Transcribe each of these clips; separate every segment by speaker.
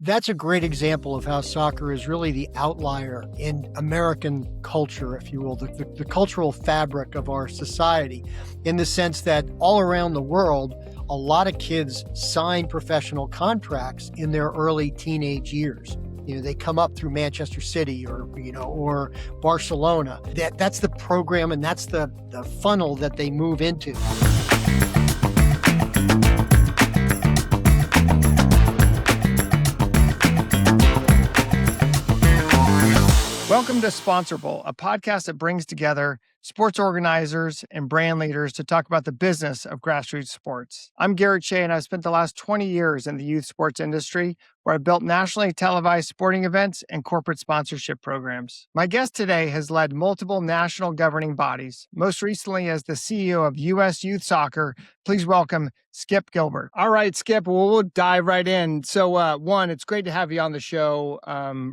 Speaker 1: That's a great example of how soccer is really the outlier in American culture, if you will, the cultural fabric of our society, in the sense that all around the world, a lot of kids sign professional contracts in their early teenage years. They come up through Manchester City or Barcelona. That's the program and that's the funnel that they move into.
Speaker 2: Welcome to Sponsorable, a podcast that brings together sports organizers and brand leaders to talk about the business of grassroots sports. I'm Garrett Shea, and I've spent the last 20 years in the youth sports industry, where I built nationally televised sporting events and corporate sponsorship programs. My guest today has led multiple national governing bodies, most recently as the CEO of U.S. Youth Soccer. Please welcome Skip Gilbert. All right, Skip, we'll dive right in. So, one, it's great to have you on the show.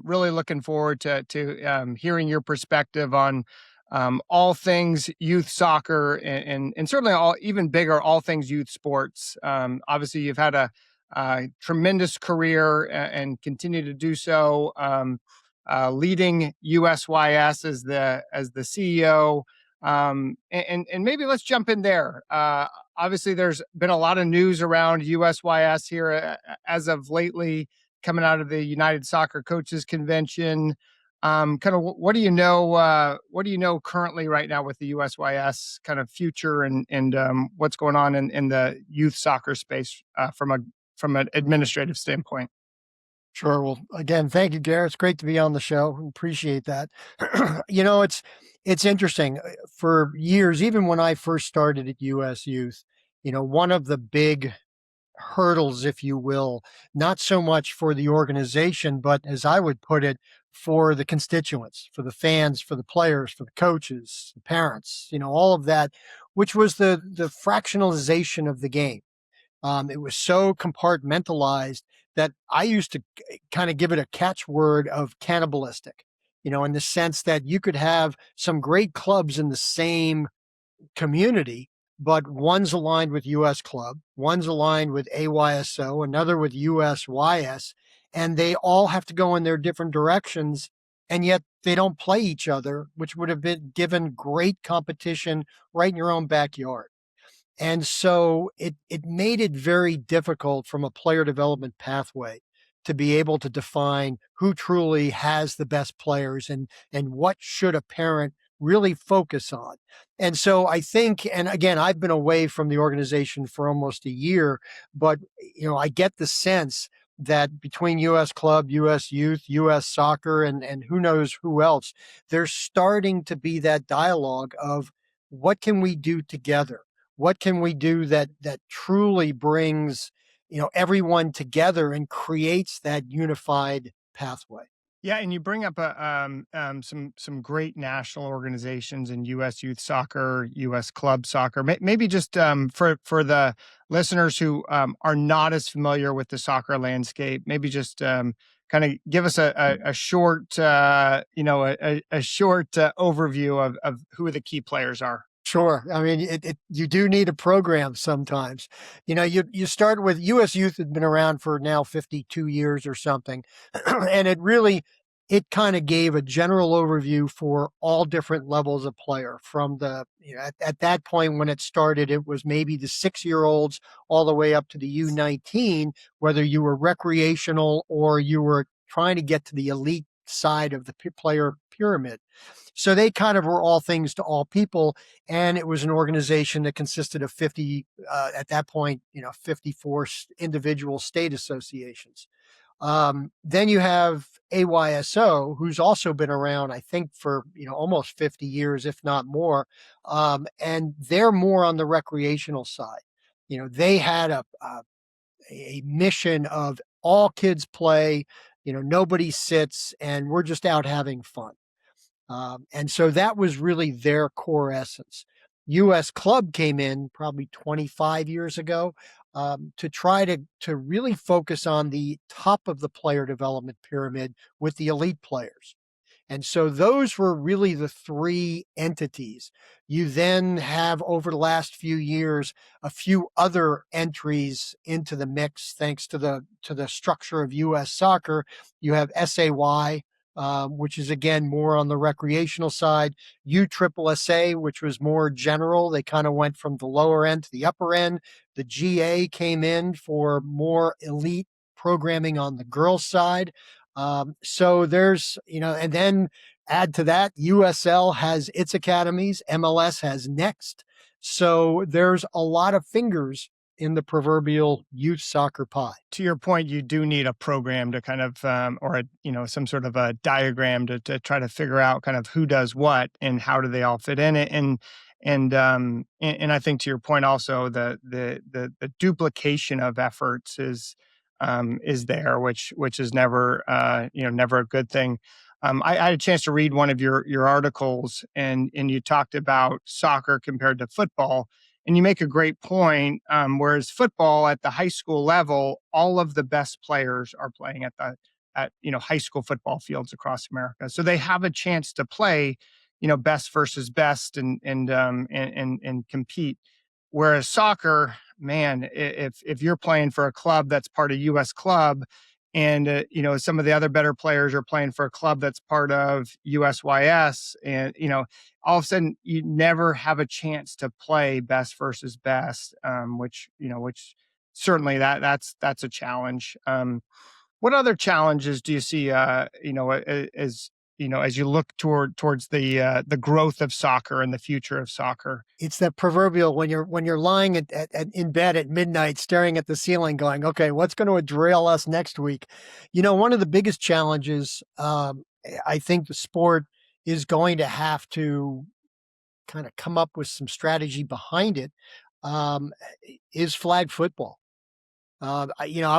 Speaker 2: Really looking forward to hearing your perspective on all things youth soccer and certainly even bigger, all things youth sports. Obviously, you've had a tremendous career and continue to do so, leading USYS as the CEO. And maybe let's jump in there. Obviously, there's been a lot of news around USYS here as of lately, coming out of the United Soccer Coaches Convention. Kind of what do you know? What do you know currently right now with the USYS kind of future and what's going on in the youth soccer space from an administrative standpoint?
Speaker 1: Sure. Well, again, thank you, Garrett. It's great to be on the show. Appreciate that. It's interesting. For years, even when I first started at US Youth, one of the big hurdles, if you will, not so much for the organization, but as I would put it, for the constituents, for the fans, for the players, for the coaches, the parents, all of that, which was the fractionalization of the game. It was so compartmentalized that I used to kind of give it a catchword of cannibalistic, in the sense that you could have some great clubs in the same community, but one's aligned with US Club, one's aligned with AYSO, another with USYS, and they all have to go in their different directions, and yet they don't play each other, which would have been given great competition right in your own backyard. And so it made it very difficult from a player development pathway to be able to define who truly has the best players and what should a parent really focus on. And so I think, and again, I've been away from the organization for almost a year, but I get the sense that between US Club, US Youth, US Soccer, and who knows who else, there's starting to be that dialogue of what can we do together? What can we do that truly brings, everyone together and creates that unified pathway?
Speaker 2: Yeah, and you bring up some great national organizations in U.S. Youth Soccer, U.S. Club Soccer. Maybe just for the listeners who are not as familiar with the soccer landscape, maybe just kind of give us a short, a short overview of who the key players are.
Speaker 1: Sure. I mean, you do need a program sometimes. You start with US Youth had been around for now 52 years or something. And it kind of gave a general overview for all different levels of player from at that point when it started, it was maybe the 6-year-olds all the way up to the U19, whether you were recreational or you were trying to get to the elite side of the player pyramid. So they kind of were all things to all people. And it was an organization that consisted of 50, at that point, 54 individual state associations. Then you have AYSO, who's also been around, I think, for, almost 50 years, if not more. And they're more on the recreational side. They had a mission of all kids play, nobody sits, and we're just out having fun. And so that was really their core essence. US Club came in probably 25 years ago to try to really focus on the top of the player development pyramid with the elite players. And so those were really the three entities. You then have, over the last few years, a few other entries into the mix thanks to the structure of US soccer. You have SAY, which is again more on the recreational side. USSSA, which was more general. They kind of went from the lower end to the upper end. The GA came in for more elite programming on the girls' side. So there's, and then add to that, USL has its academies, MLS has Next. So there's a lot of fingers in the proverbial youth soccer pie.
Speaker 2: To your point, you do need a program to kind of, or some sort of a diagram to try to figure out kind of who does what and how do they all fit in it. And I think to your point also, the duplication of efforts is there, which is never never a good thing. I had a chance to read one of your articles, and you talked about soccer compared to football. And you make a great point. Whereas football at the high school level, all of the best players are playing at high school football fields across America, so they have a chance to play, best versus best, and compete. Whereas soccer, man, if you're playing for a club that's part of U.S. club, and some of the other better players are playing for a club that's part of USYS, and all of a sudden you never have a chance to play best versus best, which certainly that's a challenge. What other challenges do you see, as you look towards the growth of soccer and the future of soccer?
Speaker 1: It's that proverbial when you're lying in bed at midnight staring at the ceiling going, okay, what's going to derail us next week? One of the biggest challenges, I think the sport is going to have to kind of come up with some strategy behind it, um, is flag football. I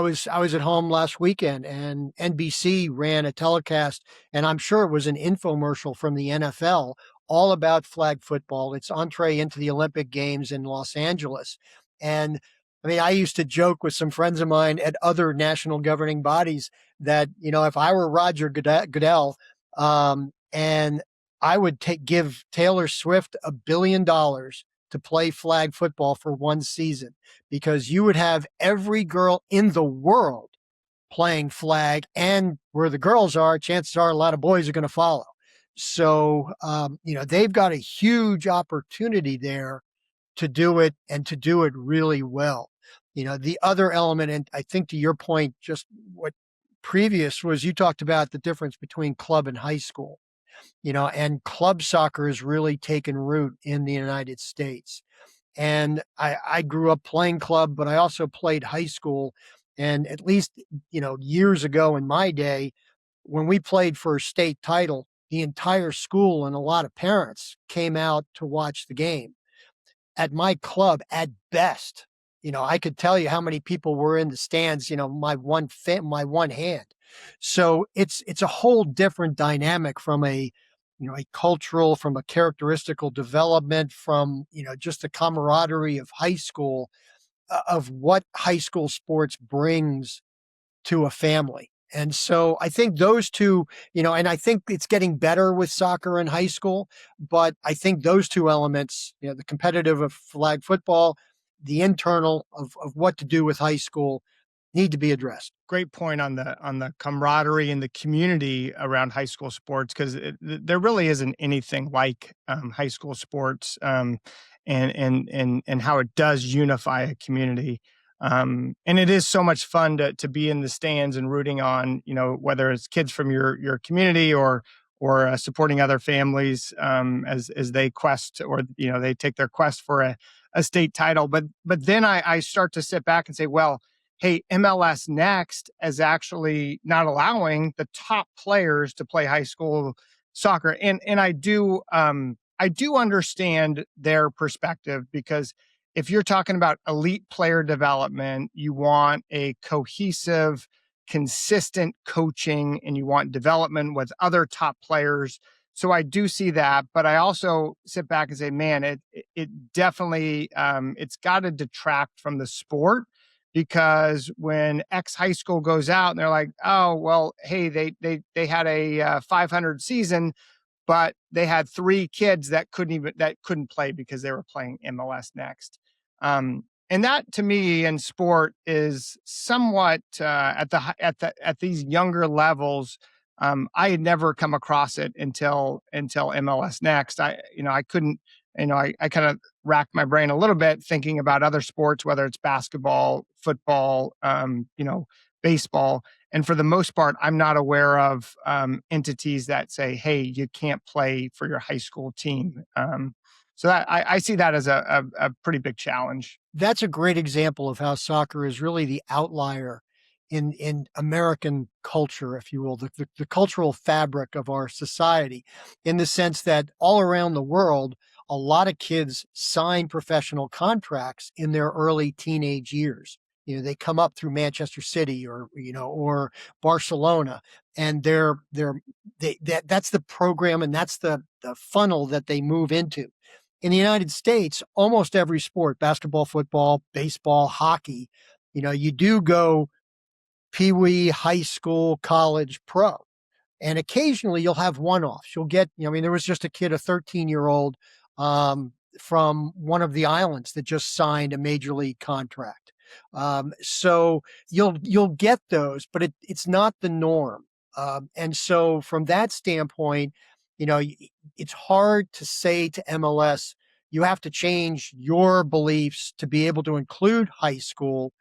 Speaker 1: was at home last weekend, and NBC ran a telecast, and I'm sure it was an infomercial from the NFL all about flag football, its entree into the Olympic Games in Los Angeles. And I mean, I used to joke with some friends of mine at other national governing bodies that, if I were Roger Goodell, and I would give Taylor Swift $1 billion to play flag football for one season, because you would have every girl in the world playing flag, and where the girls are, chances are a lot of boys are going to follow. So, they've got a huge opportunity there to do it, and to do it really well. The other element, and I think to your point, just what previous was, you talked about the difference between club and high school, and club soccer has really taken root in the United States. And I grew up playing club, but I also played high school. And at least, years ago in my day, when we played for a state title, the entire school and a lot of parents came out to watch the game. At my club, at best, I could tell you how many people were in the stands, my one hand. So it's a whole different dynamic from a cultural, from a characteristical development, from, just the camaraderie of high school, of what high school sports brings to a family. And so I think those two, and I think it's getting better with soccer in high school, but I think those two elements, the competitive of flag football, the internal of what to do with high school, need to be addressed.
Speaker 2: Great point on the camaraderie and the community around high school sports, because there really isn't anything like high school sports, and how it does unify a community. And it is so much fun to be in the stands and rooting on, whether it's kids from your community, or supporting other families, as they quest, or they take their quest for a state title. But then I start to sit back and say, well, hey, MLS Next is actually not allowing the top players to play high school soccer, and I do understand their perspective, because if you're talking about elite player development, you want a cohesive, consistent coaching, and you want development with other top players. So I do see that, but I also sit back and say, man, it definitely, it's got to detract from the sport, because when X high school goes out and they're like, oh, well, hey, they had a 500 season, but they had 3 kids that couldn't play because they were playing MLS next. And that to me in sport is somewhat at these younger levels. I had never come across it until MLS next. I couldn't, I kind of racked my brain a little bit thinking about other sports, whether it's basketball, football, baseball. And for the most part, I'm not aware of entities that say, "Hey, you can't play for your high school team." So that I see that as a pretty big challenge.
Speaker 1: That's a great example of how soccer is really the outlier in American culture, if you will, the cultural fabric of our society, in the sense that all around the world, a lot of kids sign professional contracts in their early teenage years. They come up through Manchester City or Barcelona, and that's the program and that's the funnel that they move into. In the United States, almost every sport, basketball, football, baseball, hockey, you do go pee wee, high school, college, pro. And occasionally you'll have one offs. You'll get, there was just a kid, a 13-year-old from one of the islands that just signed a major league contract. So you'll get those, but it's not the norm. And so from that standpoint, it's hard to say to MLS, you have to change your beliefs to be able to include high school.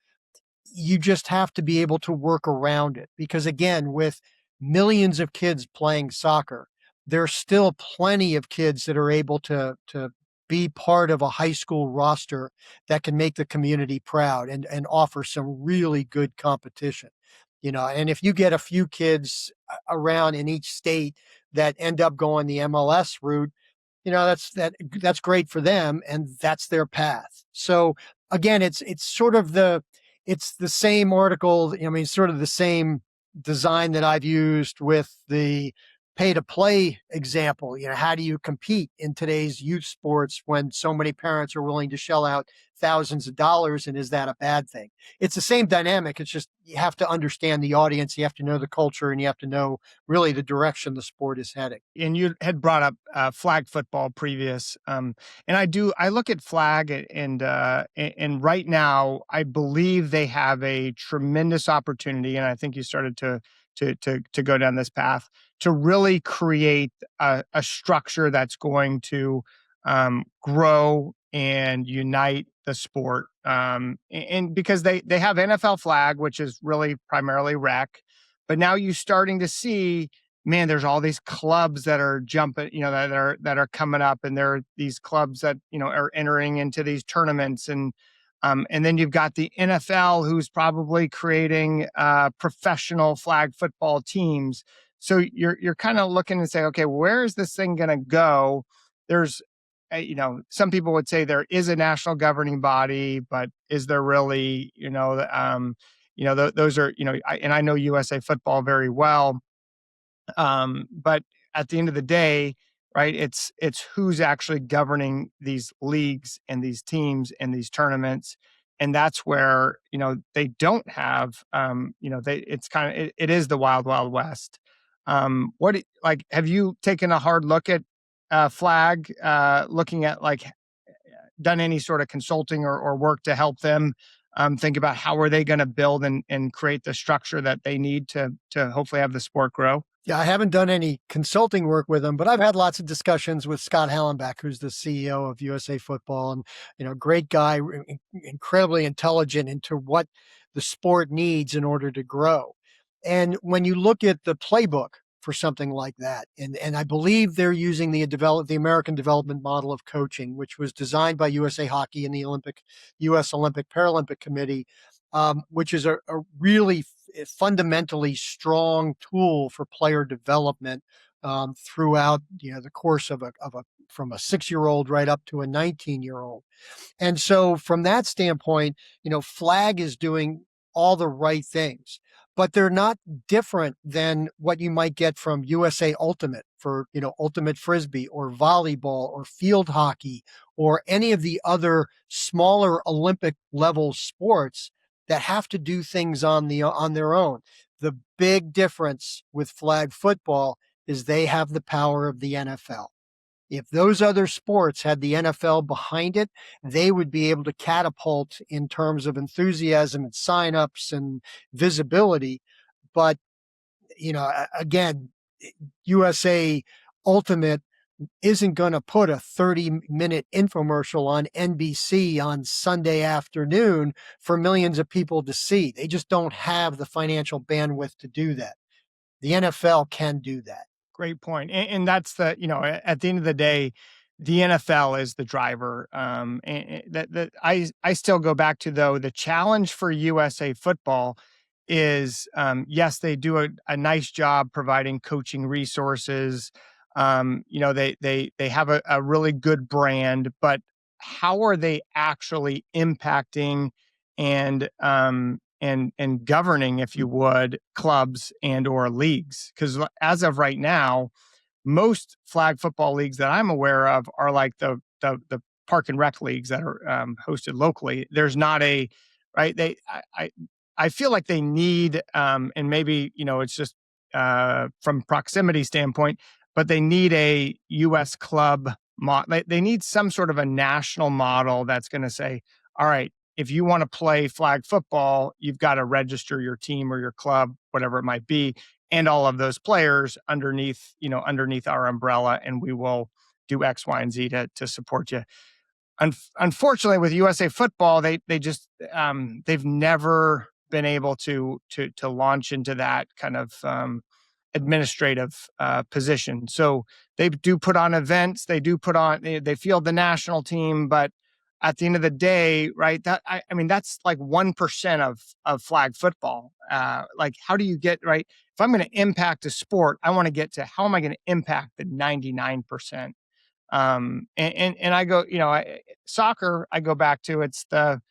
Speaker 1: You just have to be able to work around it because, again, with millions of kids playing soccer, there's still plenty of kids that are able to be part of a high school roster that can make the community proud and offer some really good competition. And if you get a few kids around in each state that end up going the MLS route, that's great for them and that's their path. So again, it's the same article. I mean, sort of the same design that I've used with the pay to play example. How do you compete in today's youth sports when so many parents are willing to shell out thousands of dollars? And is that a bad thing? It's the same dynamic. It's just you have to understand the audience, you have to know the culture, and you have to know really the direction the sport is heading.
Speaker 2: And you had brought up flag football previous, and I look at flag and right now I believe they have a tremendous opportunity, and I think you started to go down this path to really create a structure that's going to grow and unite the sport. And because they have NFL flag, which is really primarily rec, but now you're starting to see, man, there's all these clubs that are jumping, that are coming up, and there are these clubs that are entering into these tournaments, and then you've got the NFL who's probably creating professional flag football teams. So you're kind of looking and say, okay, where is this thing going to go? There's some people would say there is a national governing body, but is there really? Those are and I know USA Football very well. But at the end of the day, right, it's who's actually governing these leagues and these teams and these tournaments. And that's where, they don't have, it's kind of, it is the wild, wild west. Have you taken a hard look at flag, looking at done any sort of consulting or work to help them think about how are they going to build and create the structure that they need to hopefully have the sport grow?
Speaker 1: Yeah, I haven't done any consulting work with him, but I've had lots of discussions with Scott Hallenbeck, who's the CEO of USA Football, and great guy, incredibly intelligent into what the sport needs in order to grow. And when you look at the playbook for something like that, and I believe they're using the American development model of coaching, which was designed by USA Hockey and the U.S. Olympic Paralympic Committee, which is a really fundamentally strong tool for player development throughout the course of a from a 6-year-old right up to a 19-year-old. And so from that standpoint, flag is doing all the right things, but they're not different than what you might get from USA Ultimate for, ultimate frisbee or volleyball or field hockey or any of the other smaller Olympic level sports that have to do things on their own. The big difference with flag football is they have the power of the NFL. If those other sports had the NFL behind it, they would be able to catapult in terms of enthusiasm and signups and visibility. But, again, USA Ultimate isn't going to put a 30-minute infomercial on NBC on Sunday afternoon for millions of people to see. They just don't have the financial bandwidth to do that. The NFL can do that.
Speaker 2: Great point. And that's at the end of the day, the NFL is the driver. That I still go back to, though, the challenge for USA football is, yes, they do a nice job providing coaching resources. They have a really good brand, but how are they actually impacting and governing, if you would, clubs and or leagues? Because as of right now, most flag football leagues that I'm aware of are like the park and rec leagues that are hosted locally. There's not a right. I feel like they need, and maybe it's just from proximity standpoint, but they need a U.S. club. They need some sort of a national model that's going to say, all right, if you want to play flag football, you've got to register your team or your club, whatever it might be, and all of those players underneath our umbrella, and we will do X, Y, and Z to support you. Unfortunately, with USA Football, they just they've never been able to launch into that kind of administrative position. So they do put on events, they field the national team, but at the end of the day, right? I mean, that's like 1% of flag football. Like, how do you get right? If I'm going to impact a sport, I want to get to how am I going to impact the 99%? And I go, soccer. I go back to it's the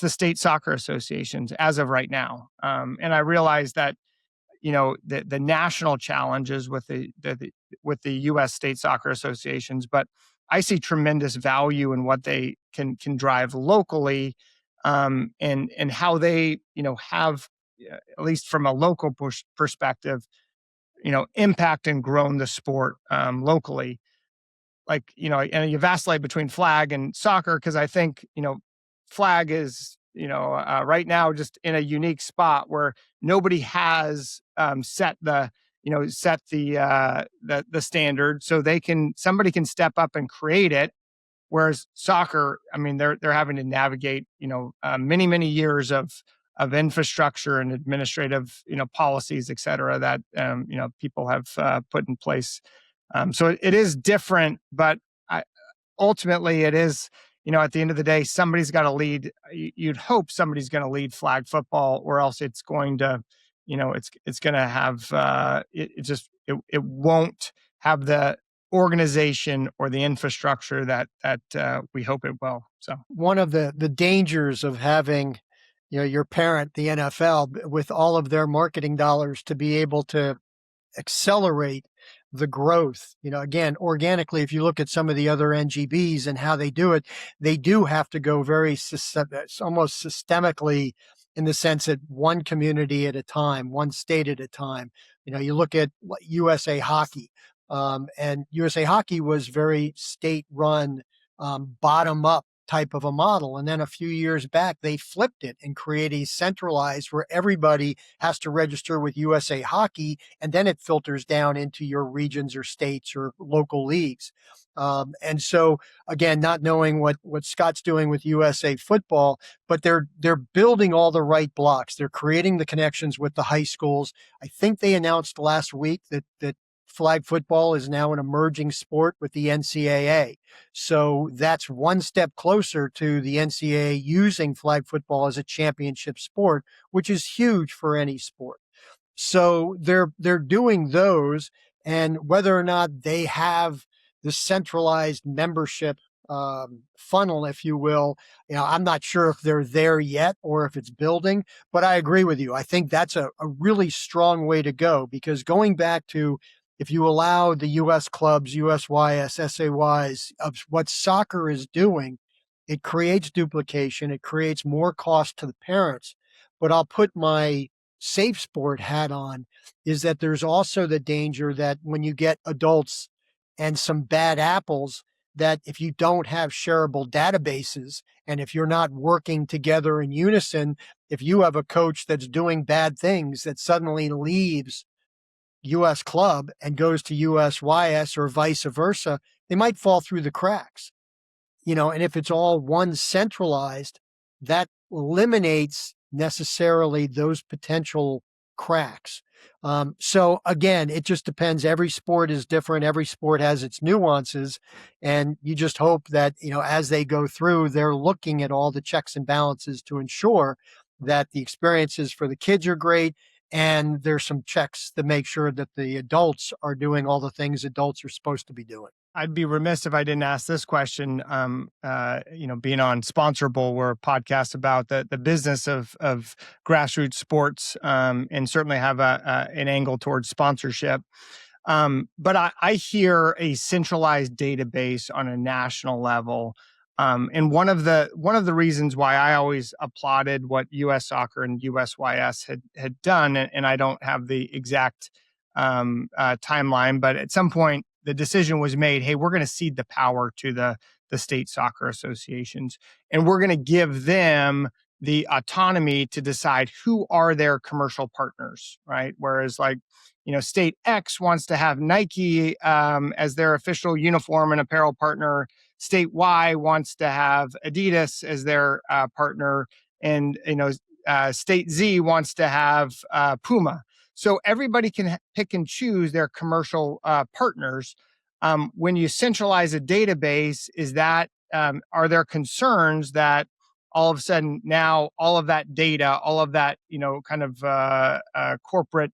Speaker 2: state soccer associations as of right now, and I realize that the national challenges with the U.S. state soccer associations, but I see tremendous value in what they can drive locally, and how they have, at least from a local perspective, impact and grown the sport locally. Like, and you vacillate between flag and soccer because I think flag is right now just in a unique spot where nobody has set the standard, so somebody can step up and create it. Whereas soccer, I mean, they're having to navigate many years of infrastructure and administrative policies, et cetera, that people have put in place. So it is different, but ultimately it is, at the end of the day, somebody's got to lead. You'd hope somebody's going to lead flag football, or else it's going to, it's going to have, it won't have the organization or the infrastructure that we hope it will. So
Speaker 1: one of the dangers of having, your parent, the NFL, with all of their marketing dollars to be able to accelerate the growth. Again, organically, if you look at some of the other NGBs and how they do it, they do have to go almost systemically, in the sense that one community at a time, one state at a time. You look at USA Hockey, and USA Hockey was very state run, bottom up type of a model. And then a few years back, they flipped it and created a centralized where everybody has to register with USA Hockey, and then it filters down into your regions or states or local leagues. And so, again, not knowing what Scott's doing with USA Football, but they're building all the right blocks. They're creating the connections with the high schools. I think they announced last week that flag football is now an emerging sport with the NCAA. So that's one step closer to the NCAA using flag football as a championship sport, which is huge for any sport. So they're doing those, and whether or not they have the centralized membership funnel, if you will, I'm not sure if they're there yet or if it's building, but I agree with you. I think that's a really strong way to go, because going back to, if you allow the U.S. clubs, USYS, SAYs, of what soccer is doing, it creates duplication. It creates more cost to the parents. but I'll put my safe sport hat on, is that there's also the danger that when you get adults and some bad apples, that if you don't have shareable databases and if you're not working together in unison, if you have a coach that's doing bad things that suddenly leaves US club and goes to USYS or vice versa, they might fall through the cracks. And if it's all one centralized, that eliminates necessarily those potential cracks. So again, it just depends. Every sport is different. Every sport has its nuances. And you just hope that, as they go through, they're looking at all the checks and balances to ensure that the experiences for the kids are great. And there's some checks to make sure that the adults are doing all the things adults are supposed to be doing.
Speaker 2: I'd be remiss if I didn't ask this question. Being on Sponsorable, we're a podcast about the business of grassroots sports, and certainly have an angle towards sponsorship. But I hear a centralized database on a national level. And one of the reasons why I always applauded what U.S. Soccer and USYS had done, and I don't have the exact timeline, but at some point the decision was made, hey, we're going to cede the power to the state soccer associations, and we're going to give them the autonomy to decide who are their commercial partners, right? Whereas state X wants to have Nike as their official uniform and apparel partner. State Y wants to have Adidas as their partner, and state Z wants to have Puma. So everybody can pick and choose their commercial partners. When you centralize a database, are there concerns that all of a sudden now all of that data, all of that corporate,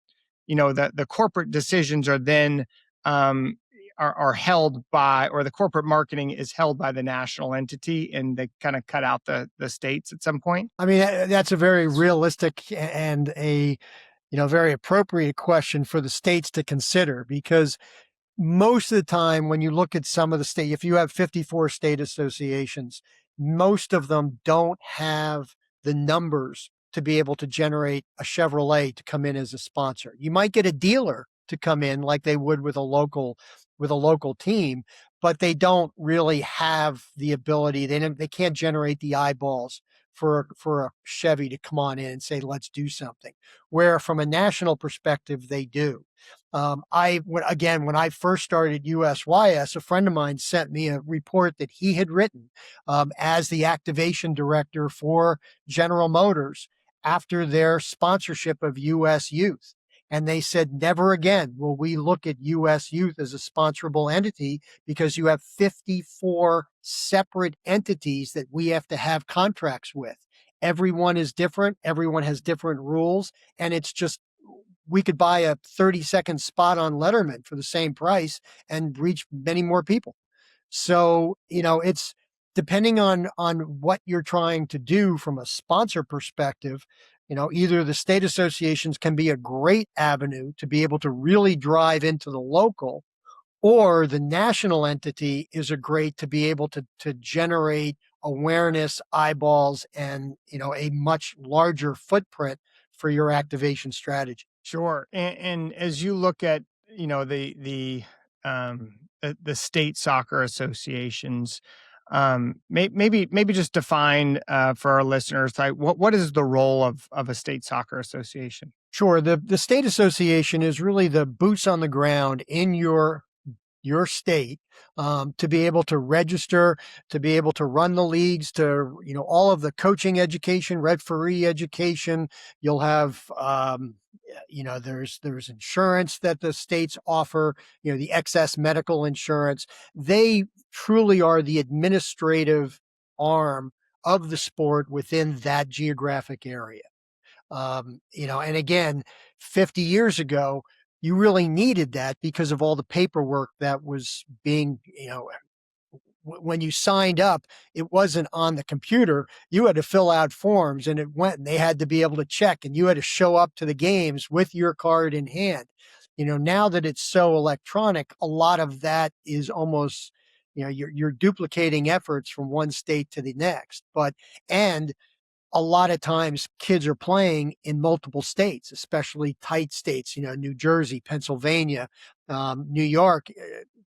Speaker 2: the corporate decisions are then are held by, or the corporate marketing is held by the national entity, and they kind of cut out the states at some point?
Speaker 1: I mean, that's a very realistic and a very appropriate question for the states to consider, because most of the time when you look at some of the state, if you have 54 state associations, most of them don't have the numbers to be able to generate a Chevrolet to come in as a sponsor. You might get a dealer to come in like they would with a local team, but they don't really have the ability. They can't generate the eyeballs for a Chevy to come on in and say, let's do something. Where from a national perspective, they do. When I first started USYS, a friend of mine sent me a report that he had written as the activation director for General Motors after their sponsorship of US Youth. And they said, never again will we look at US Youth as a sponsorable entity, because you have 54 separate entities that we have to have contracts with. Everyone is different. Everyone has different rules. And it's just, we could buy a 30-second spot on Letterman for the same price and reach many more people. So, it's depending on what you're trying to do from a sponsor perspective. Either the state associations can be a great avenue to be able to really drive into the local, or the national entity is a great to be able to generate awareness, eyeballs, and a much larger footprint for your activation strategy.
Speaker 2: Sure. And as you look at, the state soccer associations, maybe just define for our listeners, like what is the role of a state soccer association?
Speaker 1: Sure. The state association is really the boots on the ground in your state, to be able to register, to be able to run the leagues, to all of the coaching education, referee education. You'll have there's insurance that the states offer, the excess medical insurance. They truly are the administrative arm of the sport within that geographic area. And again, 50 years ago, you really needed that because of all the paperwork that was being, when you signed up, it wasn't on the computer. You had to fill out forms, and it went, and they had to be able to check, and you had to show up to the games with your card in hand. Now that it's so electronic, a lot of that is almost, you're duplicating efforts from one state to the next. And a lot of times kids are playing in multiple states, especially tight states, New Jersey, Pennsylvania, New York.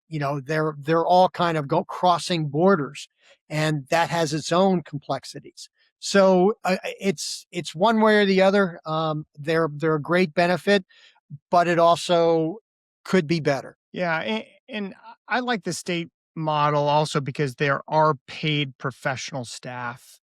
Speaker 1: They're all kind of crossing borders, and that has its own complexities. So it's one way or the other. They're a great benefit, but it also could be better.
Speaker 2: Yeah, and I like the state model also because there are paid professional staff,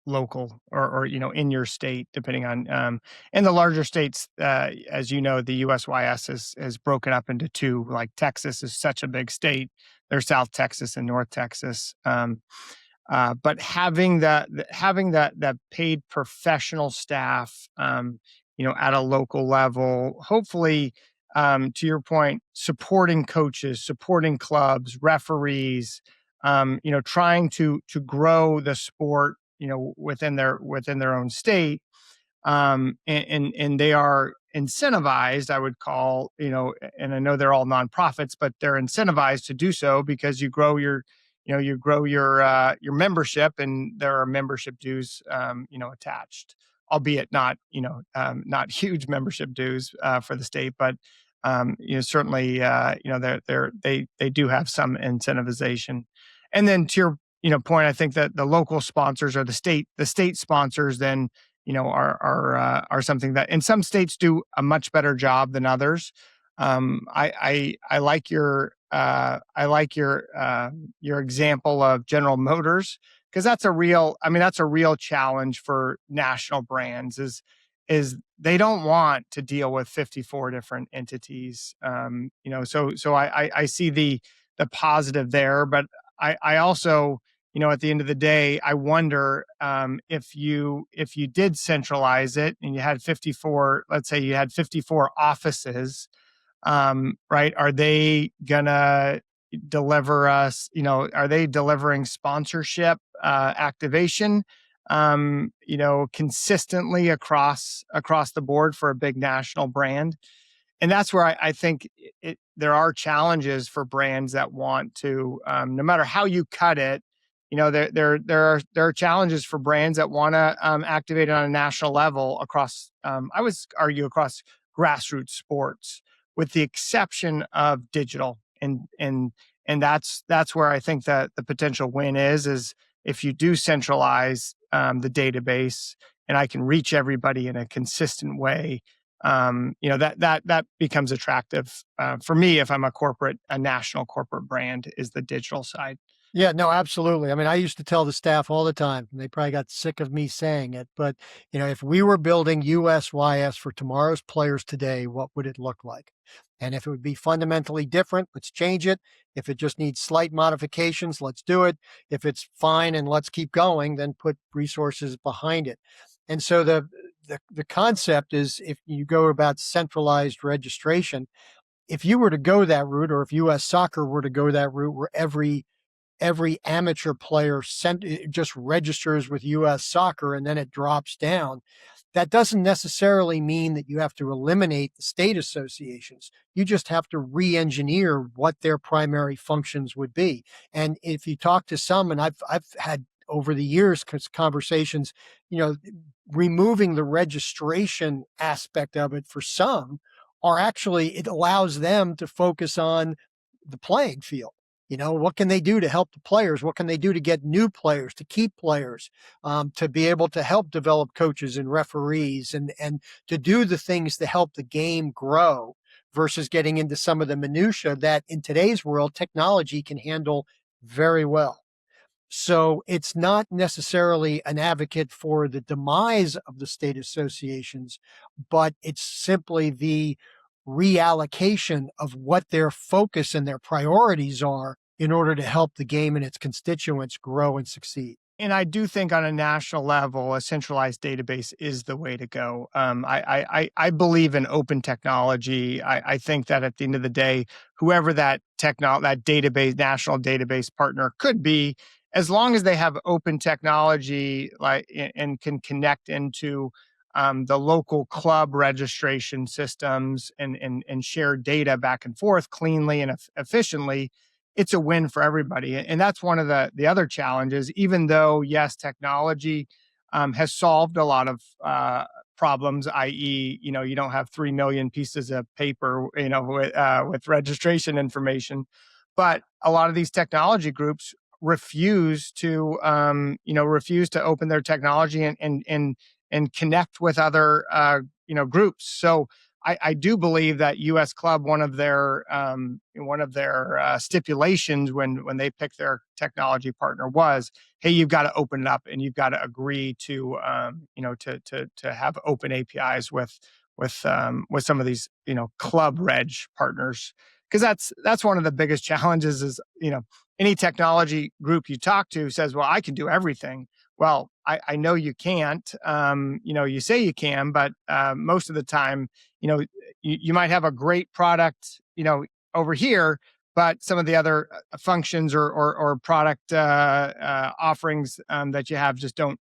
Speaker 2: local or in your state, depending on in the larger states, as you know, the USYS is broken up into two. Like Texas is such a big state. There's South Texas and North Texas. But having that paid professional staff, at a local level, hopefully, to your point, supporting coaches, supporting clubs, referees, trying to grow the sport, within their own state, and they are incentivized, I would call, and I know they're all nonprofits, but they're incentivized to do so because you grow your membership, and there are membership dues, attached, albeit not, not huge membership dues for the state, but certainly, they do have some incentivization. And then to your, point, I think that the local sponsors or the state sponsors then, are something that in some states do a much better job than others. I like your example of General Motors, because that's a real challenge for national brands is they don't want to deal with 54 different entities. So I see the positive there, but I also, at the end of the day, I wonder, if you did centralize it and you had 54, let's say you had 54 offices, right? Are they gonna deliver us, are they delivering sponsorship, activation, consistently across the board for a big national brand? And that's where I think there are challenges for brands that want to, no matter how you cut it, there are challenges for brands that want to, activate on a national level across. I would argue across grassroots sports, with the exception of digital, and that's where I think that the potential win is if you do centralize, the database, and I can reach everybody in a consistent way, that becomes attractive, for me if I'm a national corporate brand, is the digital side.
Speaker 1: Yeah, no, absolutely. I mean, I used to tell the staff all the time, and they probably got sick of me saying it, but if we were building USYS for tomorrow's players today, what would it look like? And if it would be fundamentally different, let's change it. If it just needs slight modifications, let's do it. If it's fine and let's keep going, then put resources behind it. And so the concept is, if you go about centralized registration, if you were to go that route, or if US Soccer were to go that route, where every amateur player just registers with US Soccer and then it drops down, that doesn't necessarily mean that you have to eliminate the state associations. You just have to re-engineer what their primary functions would be. And if you talk to some, and I've had over the years conversations, removing the registration aspect of it for some, are actually, it allows them to focus on the playing field. What can they do to help the players? What can they do to get new players, to keep players, to be able to help develop coaches and referees, and to do the things to help the game grow, versus getting into some of the minutia that in today's world technology can handle very well. So it's not necessarily an advocate for the demise of the state associations, but it's simply the reallocation of what their focus and their priorities are in order to help the game and its constituents grow and succeed.
Speaker 2: And I do think on a national level, a centralized database is the way to go. I believe in open technology. I think that at the end of the day, whoever that database, national database partner could be, as long as they have open technology, and can connect into, the local club registration systems, and share data back and forth cleanly and efficiently, it's a win for everybody. And that's one of the other challenges. Even though, yes, technology, has solved a lot of problems, i.e., you don't have 3 million pieces of paper, with registration information. But a lot of these technology groups refuse to open their technology and connect with other, groups. So I do believe that U.S. Club, one of their stipulations when they picked their technology partner was, hey, you've got to open it up and you've got to agree to to have open APIs with some of these club reg partners, because that's one of the biggest challenges is any technology group you talk to says, well, I can do everything. Well, I know you can't. You say you can, but most of the time, you might have a great product, over here, but some of the other functions or product offerings that you have just don't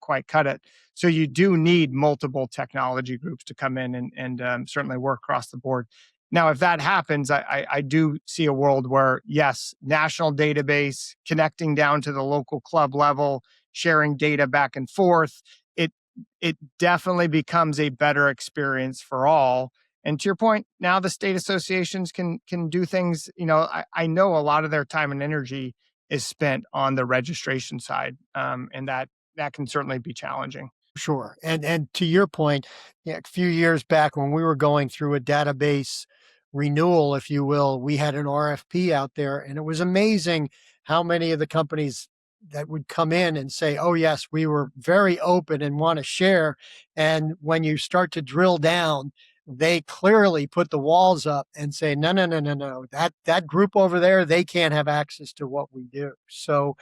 Speaker 2: quite cut it. So you do need multiple technology groups to come in and certainly work across the board. Now, if that happens, I do see a world where, yes, national database, connecting down to the local club level, sharing data back and forth, it it definitely becomes a better experience for all. And to your point, now the state associations can do things. I know a lot of their time and energy is spent on the registration side, and that can certainly be challenging.
Speaker 1: Sure. And to your point, yeah, a few years back when we were going through a database renewal, if you will, we had an RFP out there, and it was amazing how many of the companies that would come in and say, "Oh yes, we were very open and want to share." And when you start to drill down, they clearly put the walls up and say, "No, no, no, no, no. That group over there, they can't have access to what we do." So,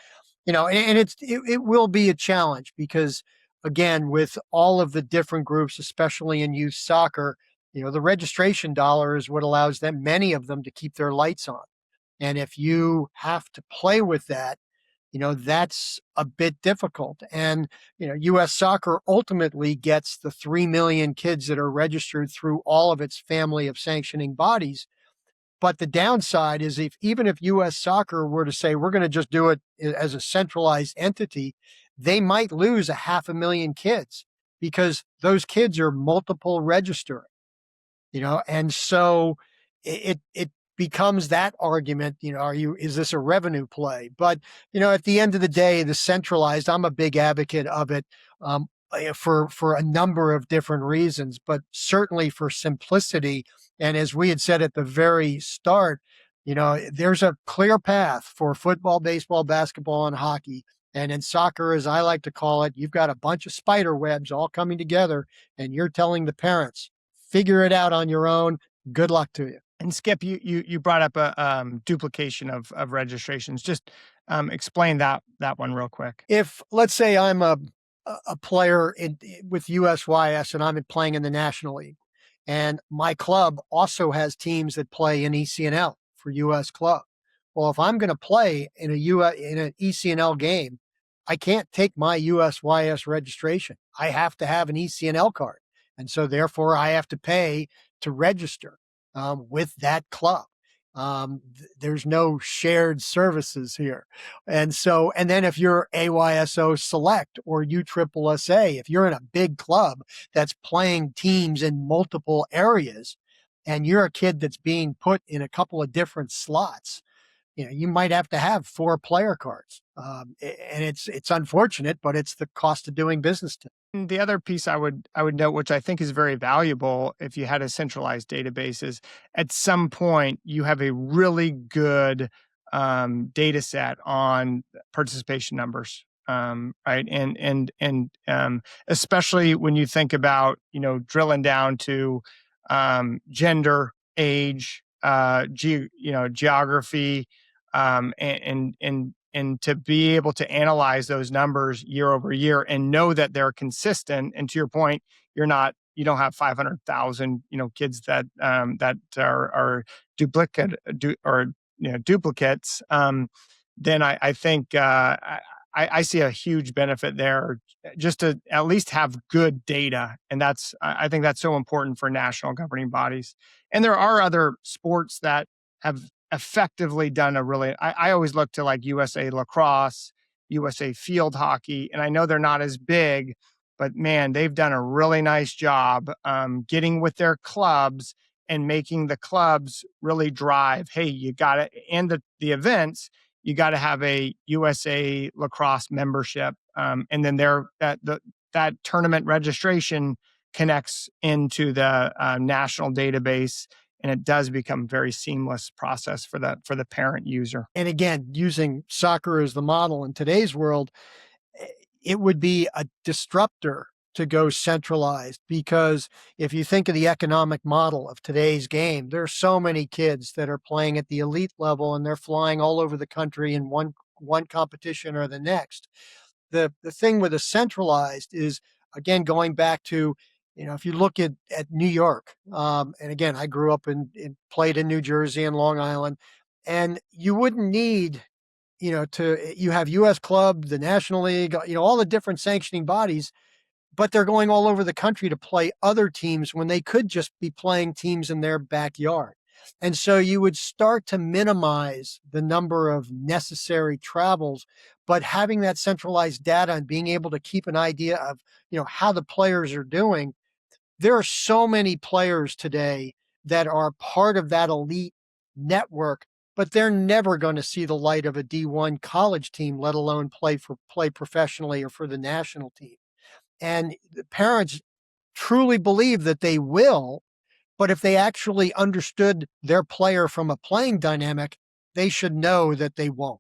Speaker 1: and it will be a challenge because, again, with all of the different groups, especially in youth soccer, the registration dollar is what allows them, many of them, to keep their lights on. And if you have to play with that, that's a bit difficult. And, US soccer ultimately gets the 3 million kids that are registered through all of its family of sanctioning bodies. But the downside is, even if US soccer were to say, we're going to just do it as a centralized entity, they might lose a 500,000 kids because those kids are multiple registering, and so it becomes that argument, is this a revenue play? But, at the end of the day, the centralized, I'm a big advocate of it, for a number of different reasons, but certainly for simplicity. And as we had said at the very start, there's a clear path for football, baseball, basketball, and hockey. And in soccer, as I like to call it, you've got a bunch of spider webs all coming together, and you're telling the parents, figure it out on your own. Good luck to you.
Speaker 2: And Skip, you brought up a duplication of registrations. Just explain that one real quick.
Speaker 1: If, let's say, I'm a player with USYS and I'm playing in the National League, and my club also has teams that play in ECNL for US Club. Well, if I'm going to play in an ECNL game, I can't take my USYS registration. I have to have an ECNL card. And so therefore I have to pay to register with that club. There's no shared services here. And then if you're AYSO Select or USSSA, if you're in a big club that's playing teams in multiple areas, and you're a kid that's being put in a couple of different slots, you might have to have 4 player cards. And it's unfortunate, but it's the cost of doing business.
Speaker 2: The other piece I would note, which I think is very valuable if you had a centralized database, is at some point you have a really good data set on participation numbers, right? And especially when you think about drilling down to gender, age, geography, and to be able to analyze those numbers year over year and know that they're consistent. And to your point, you don't have 500,000 kids that are duplicates. Then I think I see a huge benefit there, just to at least have good data, and I think that's so important for national governing bodies. And there are other sports that have effectively done I always look to like USA lacrosse, USA field hockey. And I know they're not as big, but man, they've done a really nice job getting with their clubs and making the clubs really drive. Hey, you got to, and the events, you got to have a USA lacrosse membership. And then that tournament registration connects into the national database, and it does become a very seamless process for the parent user.
Speaker 1: And again, using soccer as the model in today's world, it would be a disruptor to go centralized, because if you think of the economic model of today's game, there are so many kids that are playing at the elite level and they're flying all over the country in one competition or the next. The thing with a centralized is, again, going back to, if you look at New York, and again, I grew up played in New Jersey and Long Island, and you wouldn't need, you have US Club, the National League, all the different sanctioning bodies, but they're going all over the country to play other teams when they could just be playing teams in their backyard. And so you would start to minimize the number of necessary travels, but having that centralized data and being able to keep an idea of, how the players are doing. There are so many players today that are part of that elite network, but they're never going to see the light of a D1 college team, let alone play professionally or for the national team. And the parents truly believe that they will, but if they actually understood their player from a playing dynamic, they should know that they won't.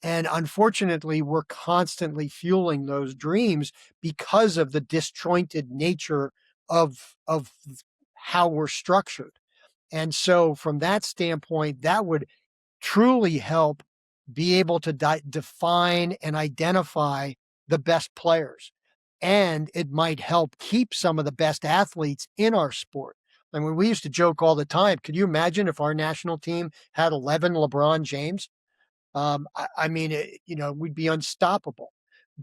Speaker 1: And unfortunately, we're constantly fueling those dreams because of the disjointed nature of how we're structured. And so from that standpoint, that would truly help be able to define and identify the best players. And it might help keep some of the best athletes in our sport. I mean, we used to joke all the time. Could you imagine if our national team had 11 LeBron James? I mean, we'd be unstoppable.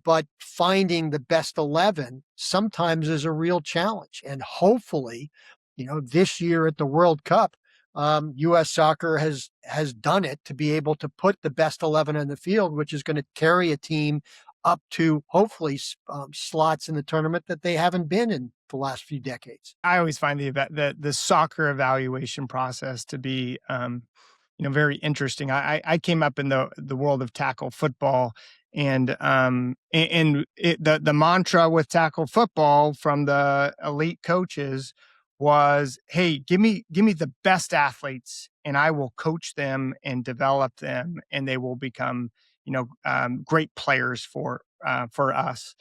Speaker 1: But finding the best 11 sometimes is a real challenge. And hopefully, this year at the World Cup, U.S. Soccer has done it to be able to put the best 11 in the field, which is going to carry a team up to hopefully slots in the tournament that they haven't been in the last few decades.
Speaker 2: I always find the soccer evaluation process to be very interesting. I came up in the world of tackle football, and the mantra with tackle football from the elite coaches was, "Hey, give me the best athletes, and I will coach them and develop them, and they will become great players for us."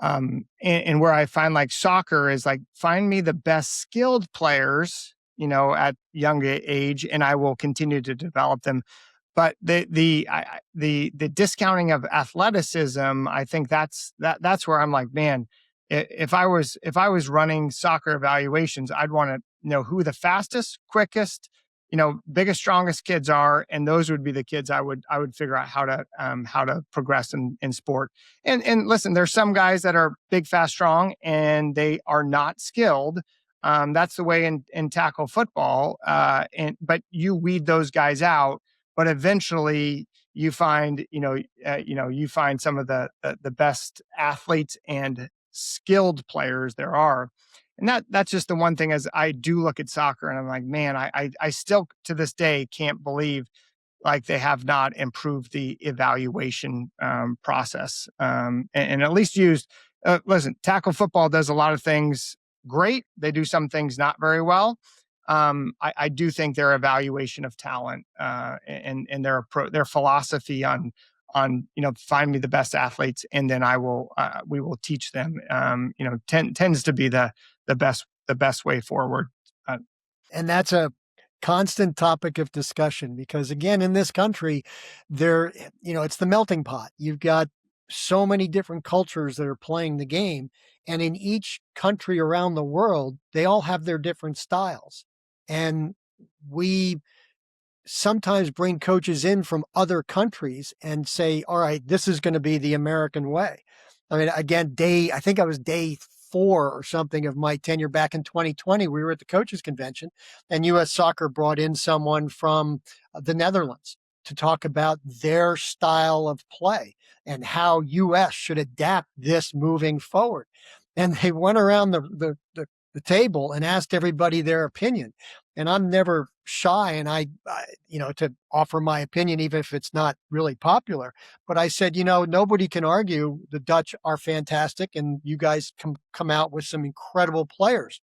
Speaker 2: And where I find like soccer is like, find me the best skilled players, at young age, and I will continue to develop them. But the discounting of athleticism, I think that's where I'm like, man, if I was running soccer evaluations, I'd want to know who the fastest, quickest, biggest, strongest kids are, and those would be the kids I would figure out how to progress in sport. And listen, there's some guys that are big, fast, strong, and they are not skilled. That's the way in tackle football. But you weed those guys out. But eventually, you find you find some of the best athletes and skilled players there are. And that's just the one thing, as I do look at soccer and I'm like, man, I still to this day can't believe like they have not improved the evaluation process, and at least used. Listen, tackle football does a lot of things great. They do some things not very well. I do think their evaluation of talent and their philosophy on find me the best athletes and then we will teach them, tends to be the best way forward.
Speaker 1: And that's a constant topic of discussion because, again, in this country, it's the melting pot. You've got so many different cultures that are playing the game. And in each country around the world, they all have their different styles. And we sometimes bring coaches in from other countries and say, all right, this is going to be the American way. I mean, again, I think I was day 4 or something of my tenure back in 2020. We were at the coaches convention and US Soccer brought in someone from the Netherlands to talk about their style of play and how US should adapt this moving forward. And they went around the table and asked everybody their opinion. And I'm never shy, and to offer my opinion, even if it's not really popular. But I said, nobody can argue the Dutch are fantastic, and you guys come out with some incredible players,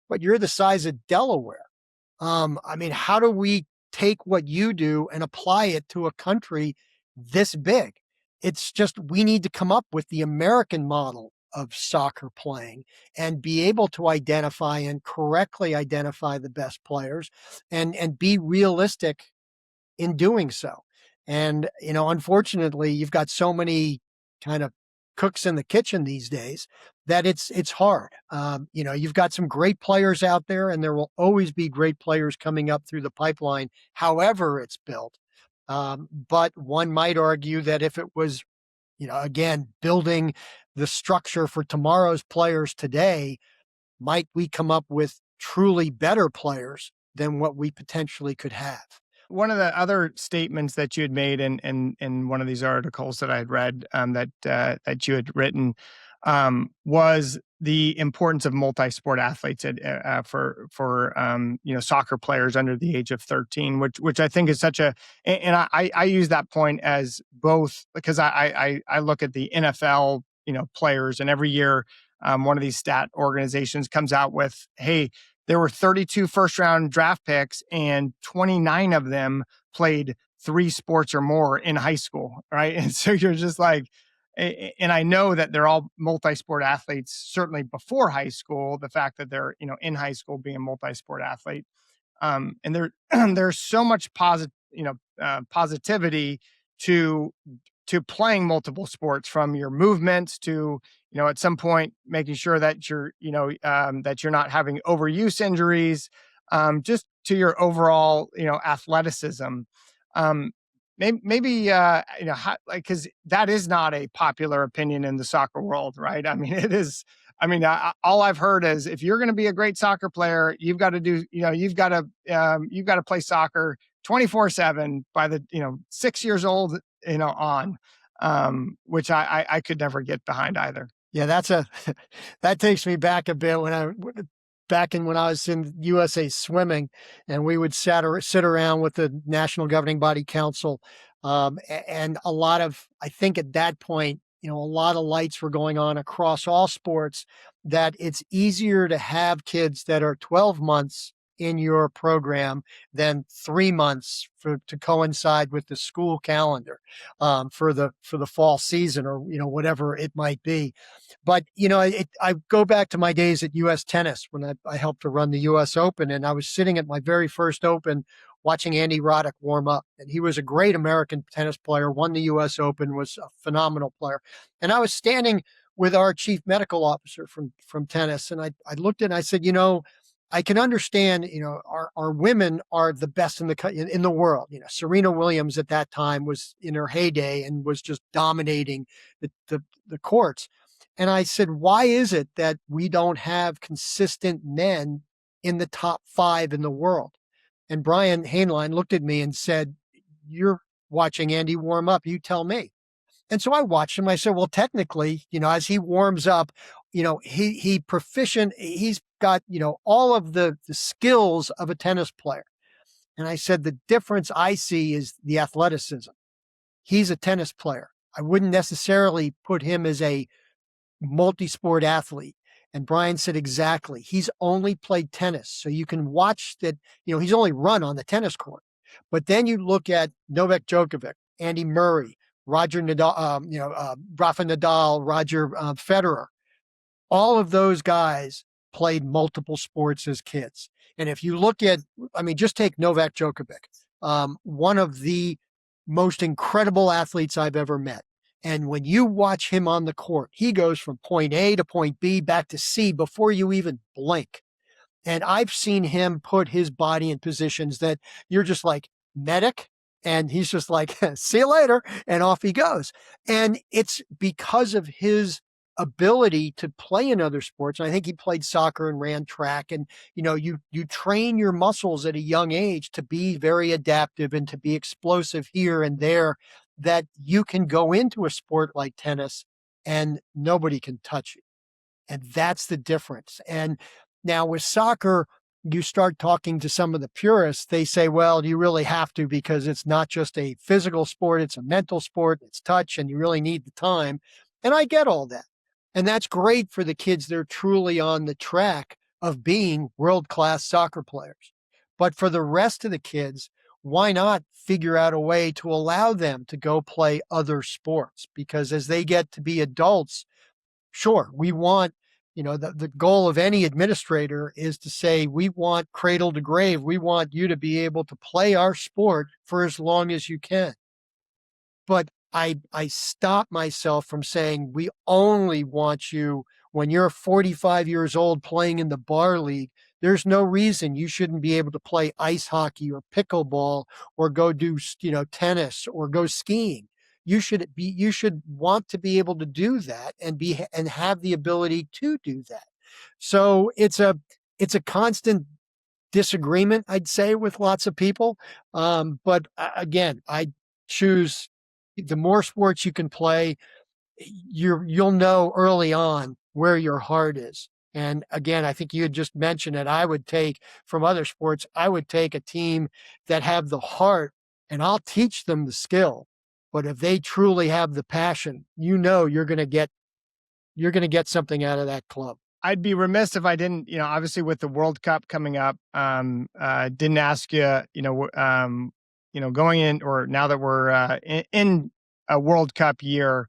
Speaker 1: but you're the size of Delaware. How do we take what you do and apply it to a country this big? It's just we need to come up with the American model of soccer playing and be able to identify and correctly identify the best players and be realistic in doing so. And, unfortunately, you've got so many kind of cooks in the kitchen these days that it's hard. You've got some great players out there, and there will always be great players coming up through the pipeline, however it's built. But one might argue that if it was, again, building the structure for tomorrow's players today, might we come up with truly better players than what we potentially could have?
Speaker 2: One of the other statements that you had made in one of these articles that I had read, that you had written, was the importance of multi-sport athletes for soccer players under the age of 13, which I think is such a, and I use that point as both because I look at the NFL players, and every year one of these stat organizations comes out with, hey, there were 32 first round draft picks and 29 of them played 3 sports or more in high school. Right. And so you're just like, and I know that they're all multi-sport athletes, certainly before high school, the fact that they're, in high school being a multi-sport athlete. And there's so much positivity to playing multiple sports, from your movements to, at some point making sure that that you're not having overuse injuries, just to your overall, athleticism. Maybe because that is not a popular opinion in the soccer world, right? I mean, it is. I mean, all I've heard is if you're going to be a great soccer player, you've got to play soccer 24/7 by the 6 years old on, which I could never get behind either.
Speaker 1: Yeah, that takes me back a bit when I was in USA Swimming, and we would sit around with the National Governing Body Council, and I think at that point, a lot of lights were going on across all sports, that it's easier to have kids that are 12 months in your program than 3 months to coincide with the school calendar, for the fall season, or whatever it might be. But I go back to my days at U.S. Tennis when I helped to run the U.S. Open, and I was sitting at my very first Open watching Andy Roddick warm up, and he was a great American tennis player, won the U.S. Open, was a phenomenal player, and I was standing with our chief medical officer from tennis, and I looked at it and I said, I can understand, our women are the best in the world. Serena Williams at that time was in her heyday and was just dominating the courts. And I said, why is it that we don't have consistent men in the top 5 in the world? And Brian Hainline looked at me and said, you're watching Andy warm up. You tell me. And so I watched him. I said, well, technically, as he warms up, he proficient, he's got, all of the skills of a tennis player. And I said, the difference I see is the athleticism. He's a tennis player. I wouldn't necessarily put him as a multi-sport athlete. And Brian said, exactly. He's only played tennis. So you can watch that, he's only run on the tennis court. But then you look at Novak Djokovic, Andy Murray, Roger Nadal, Rafa Nadal, Roger Federer. All of those guys played multiple sports as kids. And if you look at, just take Novak Djokovic, one of the most incredible athletes I've ever met. And when you watch him on the court, he goes from point A to point B back to C before you even blink. And I've seen him put his body in positions that you're just like, medic. And he's just like, see you later. And off he goes. And it's because of his ability to play in other sports. And I think he played soccer and ran track. And you train your muscles at a young age to be very adaptive and to be explosive here and there. That you can go into a sport like tennis and nobody can touch you. And that's the difference. And now with soccer, you start talking to some of the purists, they say, well, you really have to because it's not just a physical sport, it's a mental sport, it's touch, and you really need the time. And I get all that. And that's great for the kids. They're truly on the track of being world class soccer players. But for the rest of the kids, why not figure out a way to allow them to go play other sports? Because as they get to be adults, sure, we want, the goal of any administrator is to say, we want cradle to grave. We want you to be able to play our sport for as long as you can. But I stop myself from saying we only want you when you're 45 years old playing in the bar league. There's no reason you shouldn't be able to play ice hockey or pickleball or go do, tennis or go skiing. You should want to be able to do that and have the ability to do that. So it's a constant disagreement, I'd say, with lots of people. But again, I choose the more sports you can play, you'll know early on where your heart is. And again, I think you had just mentioned it. I would take from other sports, I would take a team that have the heart and I'll teach them the skill. But if they truly have the passion, you're going to get something out of that club.
Speaker 2: I'd be remiss if I didn't, obviously with the World Cup coming up, didn't ask you, going in or now that we're in a World Cup year,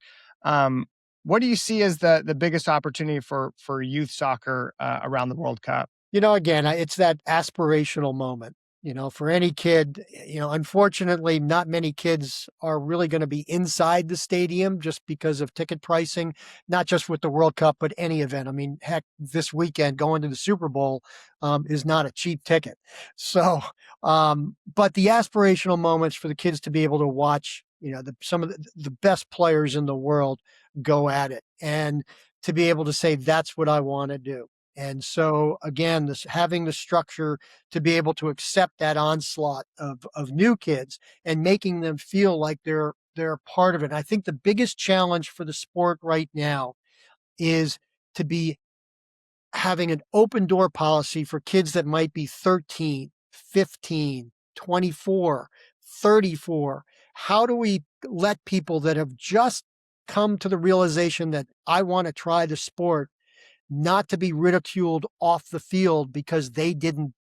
Speaker 2: what do you see as the biggest opportunity for youth soccer around the World Cup?
Speaker 1: Again, it's that aspirational moment. For any kid, unfortunately, not many kids are really going to be inside the stadium just because of ticket pricing, not just with the World Cup, but any event. I mean, heck, this weekend going to the Super Bowl is not a cheap ticket. So, but the aspirational moments for the kids to be able to watch, some of the best players in the world go at it and to be able to say, that's what I want to do. And so again, having the structure to be able to accept that onslaught of new kids and making them feel like they're a part of it. And I think the biggest challenge for the sport right now is to be having an open door policy for kids that might be 13, 15, 24, 34. How do we let people that have just come to the realization that I want to try the sport not to be ridiculed off the field because they didn't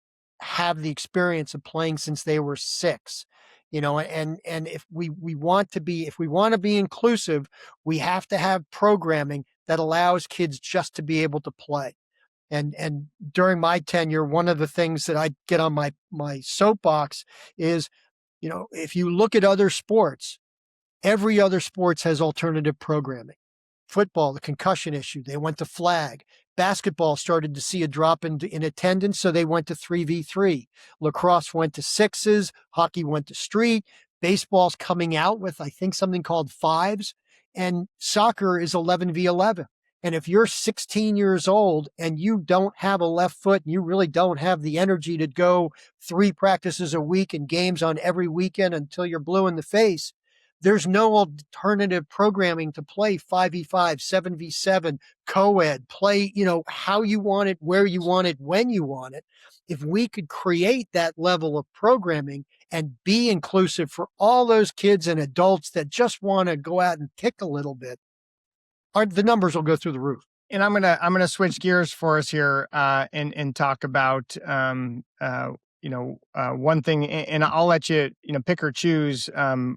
Speaker 1: have the experience of playing since they were 6? And if we want to be inclusive, we have to have programming that allows kids just to be able to play. And during my tenure, one of the things that I get on my soapbox is, if you look at other sports, every other sports has alternative programming. Football, the concussion issue, they went to flag. Basketball started to see a drop in attendance, so they went to 3v3. Lacrosse went to sixes. Hockey went to street. Baseball's coming out with, I think, something called fives. And soccer is 11v11. And if you're 16 years old and you don't have a left foot and you really don't have the energy to go 3 practices a week and games on every weekend until you're blue in the face, there's no alternative programming to play 5v5, 7v7, co-ed, play, how you want it, where you want it, when you want it. If we could create that level of programming and be inclusive for all those kids and adults that just want to go out and kick a little bit, the numbers will go through the roof.
Speaker 2: And I'm gonna switch gears for us here and talk about one thing, and I'll let you pick or choose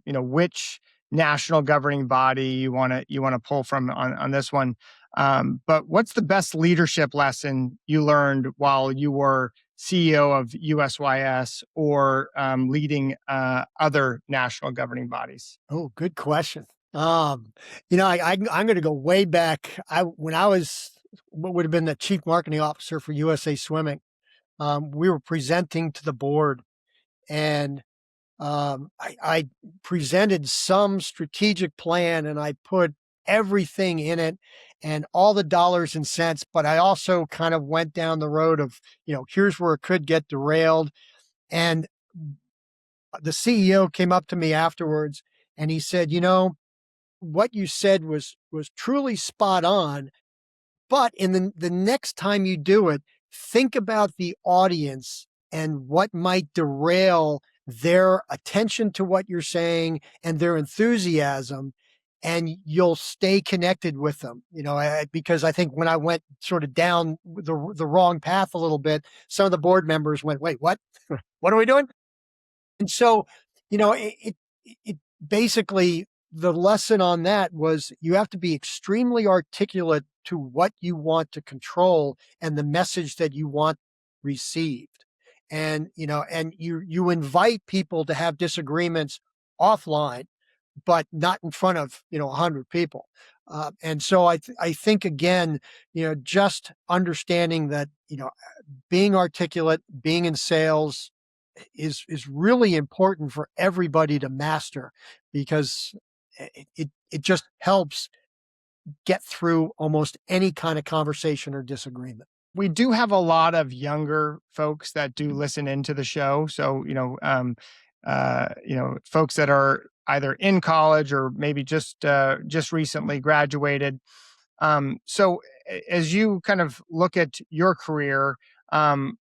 Speaker 2: which national governing body you want to pull from on this one. But what's the best leadership lesson you learned while you were CEO of USYS or leading other national governing bodies?
Speaker 1: Oh, good question. I'm going to go way back. When I was what would have been the chief marketing officer for USA Swimming, we were presenting to the board, and I presented some strategic plan, and I put everything in it and all the dollars and cents. But I also kind of went down the road of, here's where it could get derailed. And the CEO came up to me afterwards and he said, what you said was truly spot on, but in the next time you do it, think about the audience and what might derail their attention to what you're saying and their enthusiasm, and you'll stay connected with them. Because I think when I went sort of down the wrong path a little bit, some of the board members went, "Wait, what? What are we doing?" And so, it basically, the lesson on that was you have to be extremely articulate to what you want to control and the message that you want received. And, and you invite people to have disagreements offline, but not in front of, 100 people. And so I think again, just understanding that, being articulate, being in sales, is really important for everybody to master, because it just helps get through almost any kind of conversation or disagreement.
Speaker 2: We do have a lot of younger folks that do listen into the show. So, folks that are either in college or maybe just recently graduated. So as you kind of look at your career,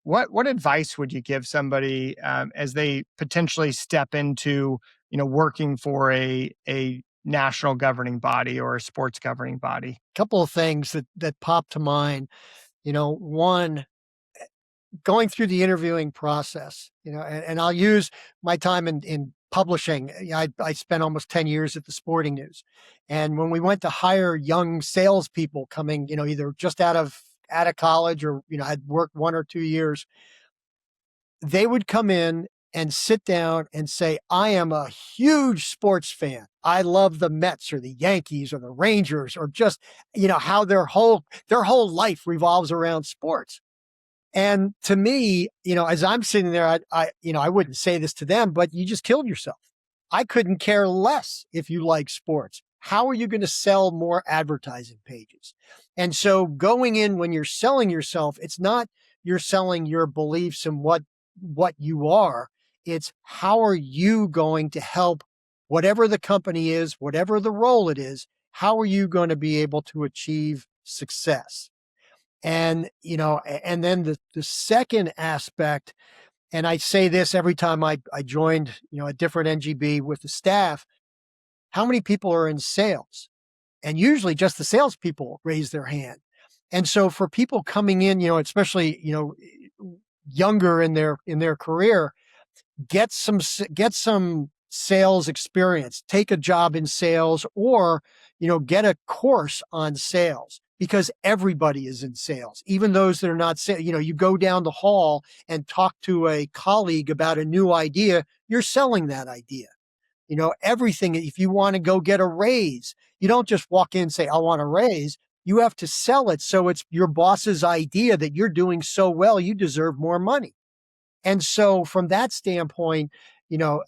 Speaker 2: what advice would you give somebody as they potentially step into, working for a national governing body or a sports governing body?
Speaker 1: Couple of things that pop to mind. One, going through the interviewing process, and I'll use my time in publishing. I spent almost 10 years at the Sporting News. And when we went to hire young salespeople coming, either just out of college or, had worked 1 or 2 years, they would come in and sit down and say, I am a huge sports fan. I love the Mets or the Yankees or the Rangers, or just, how their whole life revolves around sports. And to me, as I'm sitting there, I wouldn't say this to them, but you just killed yourself. I couldn't care less if you like sports. How are you going to sell more advertising pages? And so going in, when you're selling yourself, it's not you're selling your beliefs and what you are. It's how are you going to help whatever the company is, whatever the role it is, how are you going to be able to achieve success? And, and then the second aspect, and I say this every time I joined, a different NGB with the staff, how many people are in sales? And usually just the salespeople raise their hand. And so for people coming in, especially, younger in their career, get some sales experience, take a job in sales, or, get a course on sales, because everybody is in sales, even those that are not you go down the hall and talk to a colleague about a new idea, you're selling that idea. Everything. If you want to go get a raise, you don't just walk in and say, I want a raise. You have to sell it. So it's your boss's idea that you're doing so well, you deserve more money. And so from that standpoint, you know,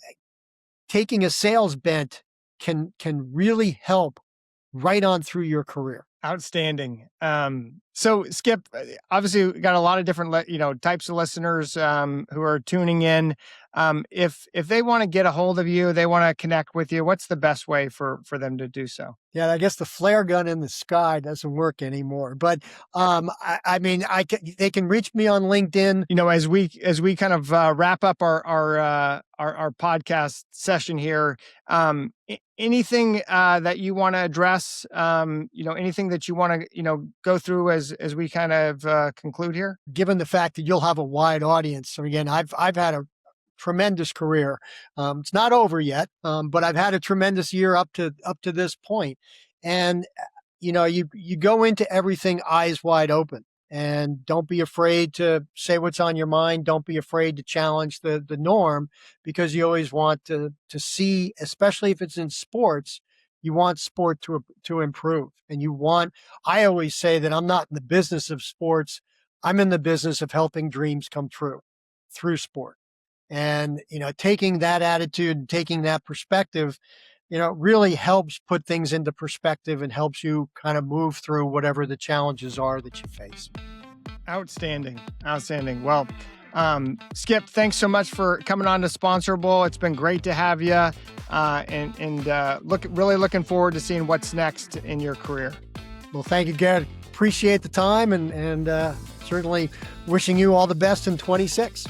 Speaker 1: taking a sales bent can really help right on through your career.
Speaker 2: Outstanding. So Skip, obviously we got a lot of different, types of listeners who are tuning in. If they want to get a hold of you, they want to connect with you, what's the best way for them to do so?
Speaker 1: Yeah, I guess the flare gun in the sky doesn't work anymore. But I mean, they can reach me on LinkedIn.
Speaker 2: As we kind of wrap up our podcast session here, anything that you want to address, anything that you want to go through as we kind of conclude here?
Speaker 1: Given the fact that you'll have a wide audience, so again, I've had a tremendous career. It's not over yet, but I've had a tremendous year up to this point. And you go into everything eyes wide open, and don't be afraid to say what's on your mind. Don't be afraid to challenge the norm, because you always want to see, especially if it's in sports, you want sport to improve. And I always say that I'm not in the business of sports. I'm in the business of helping dreams come true through sport. And, taking that attitude and taking that perspective, really helps put things into perspective and helps you kind of move through whatever the challenges are that you face.
Speaker 2: Outstanding. Well, Skip, thanks so much for coming on to Sponsorable. It's been great to have you, really looking forward to seeing what's next in your career.
Speaker 1: Well, thank you, Garrett. Appreciate the time and certainly wishing you all the best in 26.